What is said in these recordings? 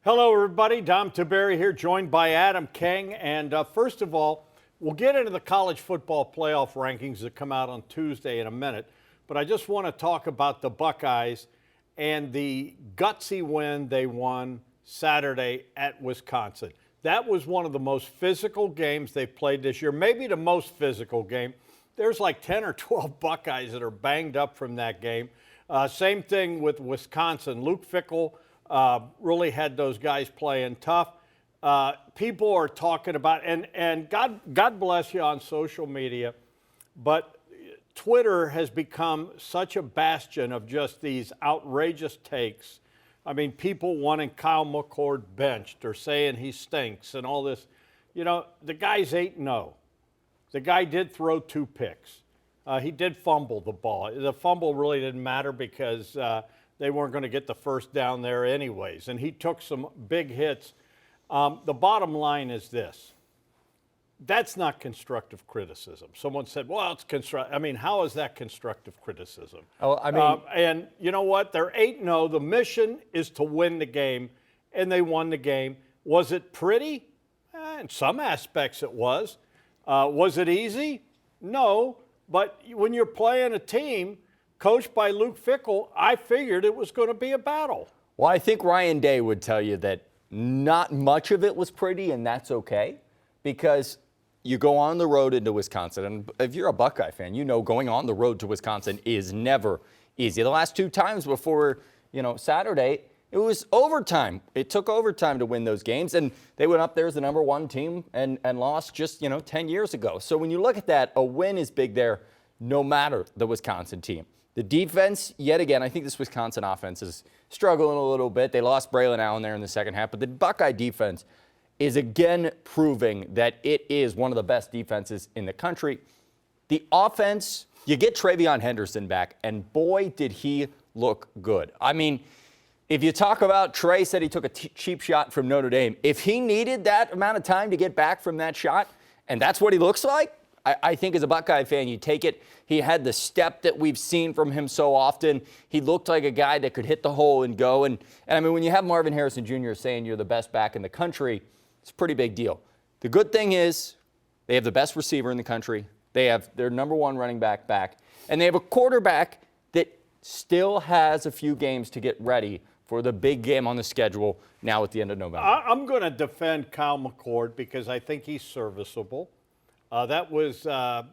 Hello, everybody. Dom Tiberi here, joined by Adam King. And first of all, we'll get into the college football playoff rankings that come out on Tuesday in a minute. But I just want to talk about the Buckeyes and the gutsy win they won Saturday at Wisconsin. That was one of the most physical games they've played this year, maybe the most physical game. There's like 10 or 12 Buckeyes that are banged up from that game. Same thing with Wisconsin. Luke Fickell really had those guys playing tough. People are talking about, and God bless you on social media, but Twitter has become such a bastion of just these outrageous takes. I mean, people wanting Kyle McCord benched or saying he stinks and all this. You know, the guy's 8-0. The guy did throw 2 picks. He did fumble the ball. The fumble really didn't matter because they weren't going to get the first down there anyways. And he took some big hits. The bottom line is this. That's not constructive criticism. Someone said, well, it's constructive. I mean, how is that constructive criticism? Oh, I mean, and you know what? They're 8-0. The mission is to win the game, and they won the game. Was it pretty? In some aspects it was. Was it easy? No. But when you're playing a team coached by Luke Fickell, I figured it was going to be a battle. Well, I think Ryan Day would tell you that not much of it was pretty, and that's okay, because you go on the road into Wisconsin, and if you're a Buckeye fan, you know going on the road to Wisconsin is never easy. The last 2 times before, Saturday, it was overtime. It took overtime to win those games, and they went up there as the number 1 team and lost just, 10 years ago. So when you look at that, a win is big there no matter the Wisconsin team. The defense, yet again, I think this Wisconsin offense is struggling a little bit. They lost Braylon Allen there in the second half, but the Buckeye defense is again proving that it is one of the best defenses in the country. The offense, you get Travion Henderson back, and boy, did he look good. I mean, if you talk about Trey said he took a cheap shot from Notre Dame, if he needed that amount of time to get back from that shot, and that's what he looks like, I think as a Buckeye fan, you take it. He had the step that we've seen from him so often. He looked like a guy that could hit the hole and go. And I mean, when you have Marvin Harrison Jr. saying you're the best back in the country, it's a pretty big deal. The good thing is they have the best receiver in the country. They have their number 1 running back, and they have a quarterback that still has a few games to get ready for the big game on the schedule now at the end of November. I'm going to defend Kyle McCord because I think he's serviceable. That was the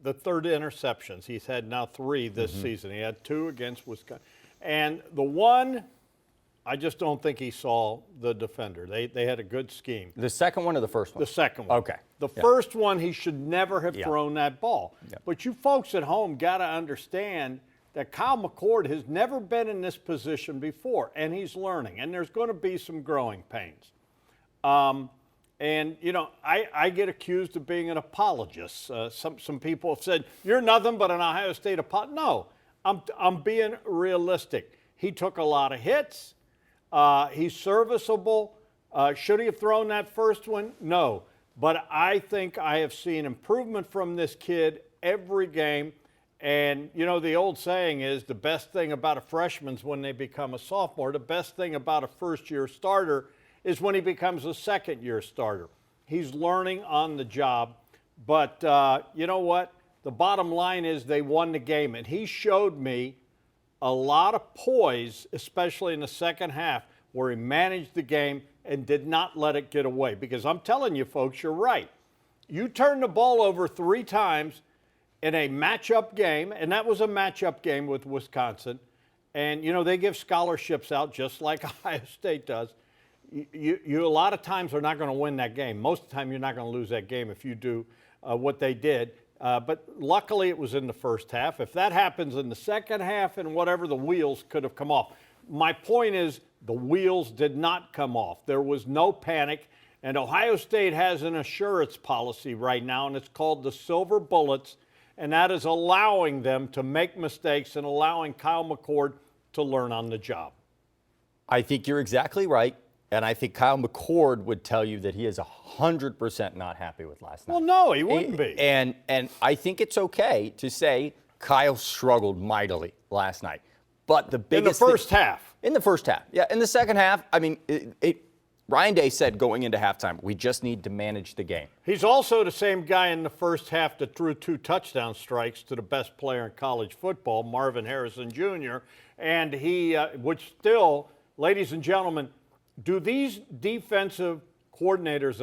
3rd interceptions. He's had now 3 this season. He had 2 against Wisconsin. And the one, I just don't think he saw the defender. They had a good scheme. The second one or the first one? The second one. Okay. The first one, he should never have thrown that ball. But you folks at home got to understand that Kyle McCord has never been in this position before, and he's learning. And there's going to be some growing pains. And, I get accused of being an apologist. Some people have said, you're nothing but an Ohio State apologist. No, I'm being realistic. He took a lot of hits. He's serviceable. Should he have thrown that first one? No. But I think I have seen improvement from this kid every game. And, the old saying is the best thing about a freshman's when they become a sophomore. The best thing about a first-year starter is when he becomes a second-year starter. He's learning on the job. But you know what? The bottom line is they won the game. And he showed me a lot of poise, especially in the second half, where he managed the game and did not let it get away. Because I'm telling you, folks, you're right. You turn the ball over 3 times in a matchup game, and that was a matchup game with Wisconsin. And, they give scholarships out just like Ohio State does. You a lot of times are not going to win that game. Most of the time you're not going to lose that game if you do what they did. But luckily it was in the first half. If that happens in the second half and whatever, the wheels could have come off. My point is the wheels did not come off. There was no panic. And Ohio State has an assurance policy right now, and it's called the Silver Bullets. And that is allowing them to make mistakes and allowing Kyle McCord to learn on the job. I think you're exactly right. And I think Kyle McCord would tell you that he is 100% not happy with last night. Well, no, he wouldn't be. And I think it's okay to say Kyle struggled mightily last night. But the biggest in the first half. In the first half, yeah. In the second half, I mean, Ryan Day said going into halftime, we just need to manage the game. He's also the same guy in the first half that threw 2 touchdown strikes to the best player in college football, Marvin Harrison Jr., and he, which still, ladies and gentlemen, do these defensive coordinators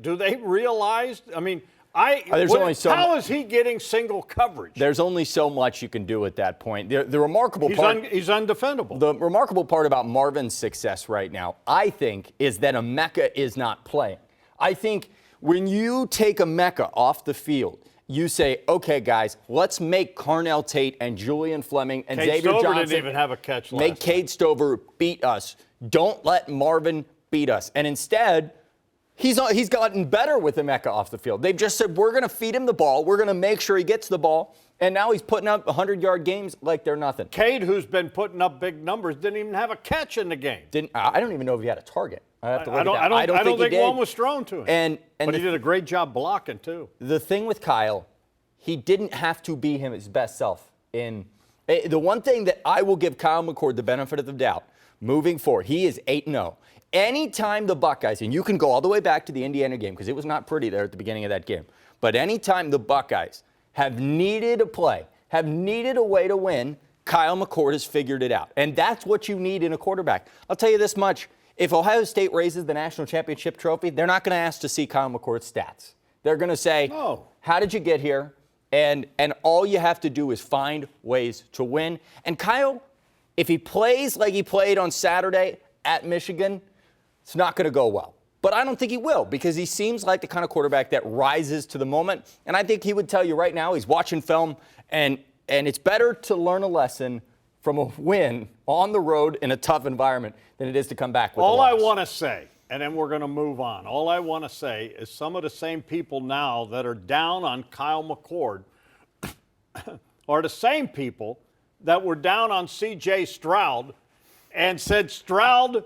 do they realize? I mean, how is he getting single coverage? There's only so much you can do at that point. The remarkable part, he's undefendable. The remarkable part about Marvin's success right now, I think, is that Emeka is not playing. I think when you take Emeka off the field, you say, okay, guys, let's make Carnell Tate and Julian Fleming and Xavier Johnson didn't even have a catch last make Cade Stover beat us. Don't let Marvin beat us. And instead, he's gotten better with Emeka off the field. They've just said, we're going to feed him the ball. We're going to make sure he gets the ball. And now he's putting up 100-yard games like they're nothing. Cade, who's been putting up big numbers, didn't even have a catch in the game. I don't even know if he had a target. I don't think one was thrown to him. But he did a great job blocking, too. The thing with Kyle, he didn't have to be his best self. The one thing that I will give Kyle McCord the benefit of the doubt, moving forward, he is 8-0. Anytime the Buckeyes, and you can go all the way back to the Indiana game because it was not pretty there at the beginning of that game, but anytime the Buckeyes have needed a play, have needed a way to win, Kyle McCord has figured it out. And that's what you need in a quarterback. I'll tell you this much. If Ohio State raises the national championship trophy, they're not going to ask to see Kyle McCord's stats. They're going to say, no. How did you get here? And all you have to do is find ways to win. And Kyle, if he plays like he played on Saturday at Michigan, it's not going to go well. But I don't think he will because he seems like the kind of quarterback that rises to the moment. And I think he would tell you right now he's watching film, and it's better to learn a lesson from a win on the road in a tough environment than it is to come back with a loss. All I want to say, and then we're going to move on, all I want to say is some of the same people now that are down on Kyle McCord are the same people that were down on C.J. Stroud and said Stroud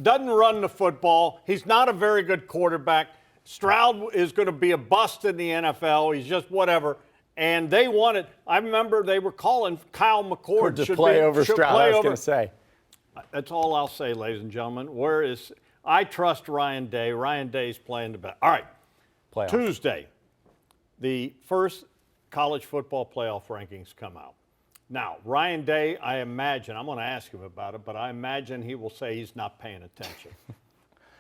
doesn't run the football. He's not a very good quarterback. Stroud is going to be a bust in the NFL. He's just whatever. And they wanted, I remember they were calling Kyle McCord should play over Stroud, I was going to say. That's all I'll say, ladies and gentlemen. I trust Ryan Day. Ryan Day's playing the best. All right. Playoff. Tuesday, the first college football playoff rankings come out. Now, Ryan Day, I imagine, I'm going to ask him about it, but I imagine he will say he's not paying attention.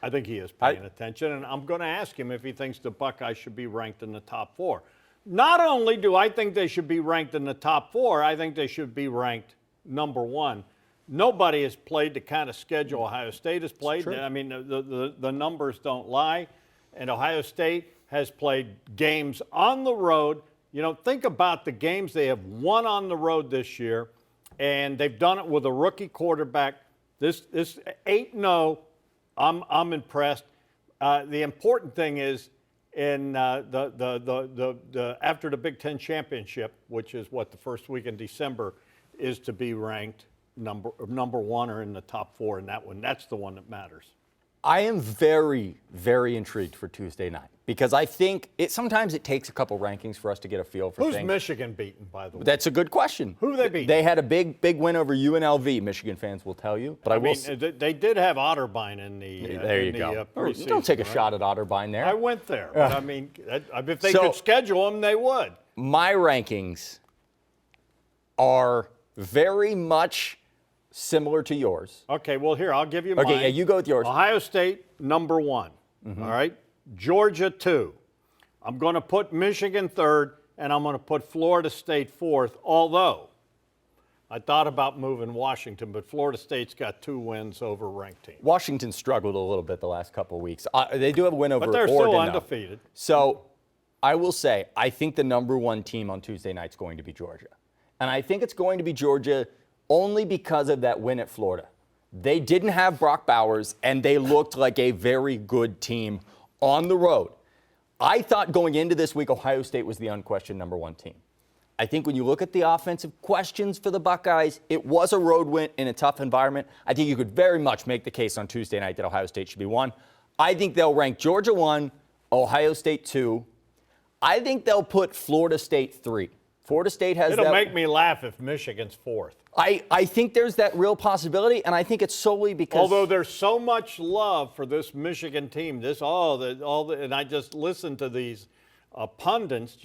I think he is paying attention, and I'm going to ask him if he thinks the Buckeyes should be ranked in the top 4. Not only do I think they should be ranked in the top 4, I think they should be ranked number 1. Nobody has played the kind of schedule Ohio State has played. I mean, the numbers don't lie, and Ohio State has played games on the road. You know, think about the games they have won on the road this year, and they've done it with a rookie quarterback. This 8-0, I'm impressed. The important thing is in after the Big Ten championship, which is what the first week in December, is to be ranked number 1 or in the top 4 in that one. That's the one that matters. I am very, very intrigued for Tuesday night because I think sometimes it takes a couple rankings for us to get a feel for things. Who's Michigan beaten, by the way? That's a good question. Who they beat? They had a big win over UNLV, Michigan fans will tell you. But I mean, they did have Otterbein in the preseason. Don't take a shot at Otterbein there. I went there. But I mean, if they could schedule them, they would. My rankings are very much similar to yours. Okay, well, here, I'll give you mine. Okay, yeah, you go with yours. Ohio State, number 1. Mm-hmm. All right? Georgia, 2. I'm going to put Michigan 3rd, and I'm going to put Florida State 4th, although I thought about moving Washington, but Florida State's got 2 wins over ranked teams. Washington struggled a little bit the last couple of weeks. They do have a win over Oregon. But they're still undefeated. So I will say, I think the number 1 team on Tuesday night is going to be Georgia. And I think it's going to be Georgia only because of that win at Florida. They didn't have Brock Bowers, and they looked like a very good team on the road. I thought going into this week, Ohio State was the unquestioned number 1 team. I think when you look at the offensive questions for the Buckeyes, it was a road win in a tough environment. I think you could very much make the case on Tuesday night that Ohio State should be 1. I think they'll rank Georgia 1, Ohio State 2. I think they'll put Florida State 3. Florida State has It'll that. make me laugh if Michigan's fourth. I think there's that real possibility, and I think it's solely because. Although there's so much love for this Michigan team, and I just listen to these pundits,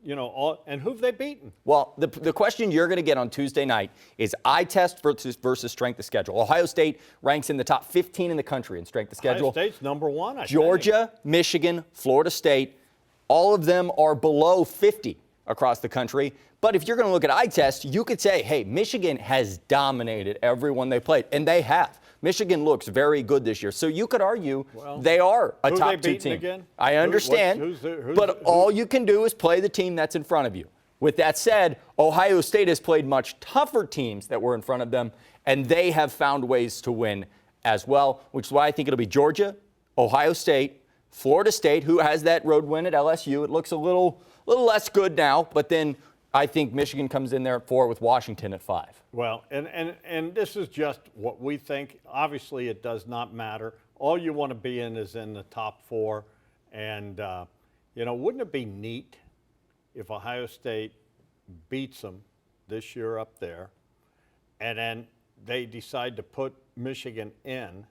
and who've they beaten? Well, the question you're going to get on Tuesday night is eye test versus strength of schedule. Ohio State ranks in the top 15 in the country in strength of schedule. Ohio State's number one, I think. Georgia, Michigan, Florida State, all of them are below 50 across the country. But if you're going to look at eye test, you could say, hey, Michigan has dominated everyone they played, and they have. Michigan looks very good this year. So you could argue they are a top two team. Again? I understand, but all you can do is play the team that's in front of you. With that said, Ohio State has played much tougher teams that were in front of them, and they have found ways to win as well, which is why I think it'll be Georgia, Ohio State, Florida State, who has that road win at LSU. It looks a little less good now, but then I think Michigan comes in there at 4 with Washington at 5. Well, and this is just what we think. Obviously, it does not matter. All you want to be in is in the top 4. And, wouldn't it be neat if Ohio State beats them this year up there, and then they decide to put Michigan in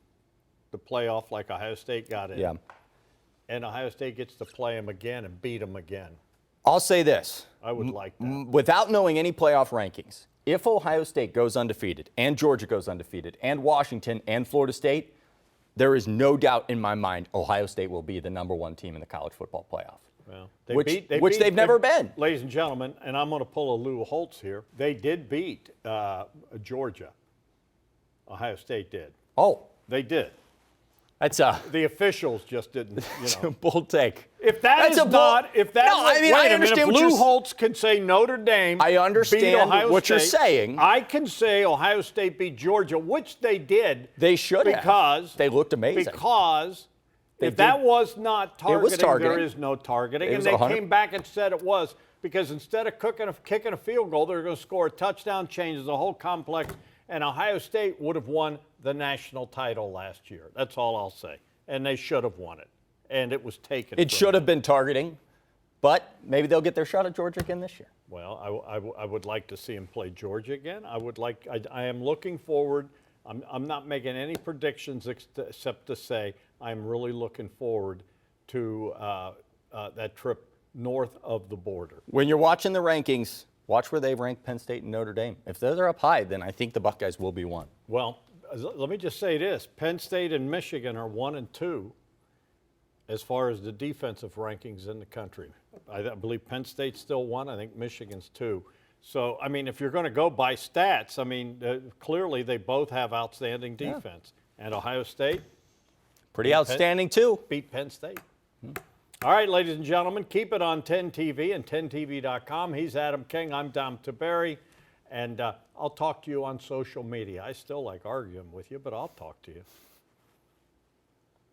the playoff like Ohio State got in? Yeah. And Ohio State gets to play them again and beat them again. I'll say this. I would like that. Without knowing any playoff rankings, if Ohio State goes undefeated and Georgia goes undefeated and Washington and Florida State, there is no doubt in my mind Ohio State will be the number 1 team in the college football playoff. Well, they've never been. Ladies and gentlemen, and I'm going to pull a Lou Holtz here, they did beat Georgia. Ohio State did. Oh. They did. That's the officials just didn't, a bold take. If that's a bold, I understand if Lou Holtz can say Notre Dame I understand beat Ohio what State, you're saying. I can say Ohio State beat Georgia, which they did. They should because they looked amazing. Because if that was not targeting, there is no targeting. And they 100. came back and said it was, because instead of kicking a field goal, they're going to score a touchdown, changes the whole complex, and Ohio State would have won the national title last year. That's all I'll say. And they should have won it. And it was taken. It should have been targeting, but maybe they'll get their shot at Georgia again this year. Well, I would like to see them play Georgia again. I am looking forward. I'm not making any predictions except to say I'm really looking forward to that trip north of the border. When you're watching the rankings, watch where they rank Penn State and Notre Dame. If they're up high, then I think the Buckeyes will be 1. Well, let me just say this. Penn State and Michigan are 1 and 2 as far as the defensive rankings in the country. I believe Penn State's still 1. I think Michigan's 2. So, if you're going to go by stats, clearly they both have outstanding defense. Yeah. And Ohio State? Pretty outstanding, too. Beat Penn State. All right, ladies and gentlemen, keep it on 10TV and 10TV.com. He's Adam King. I'm Tom Tiberi. And I'll talk to you on social media. I still like arguing with you, but I'll talk to you.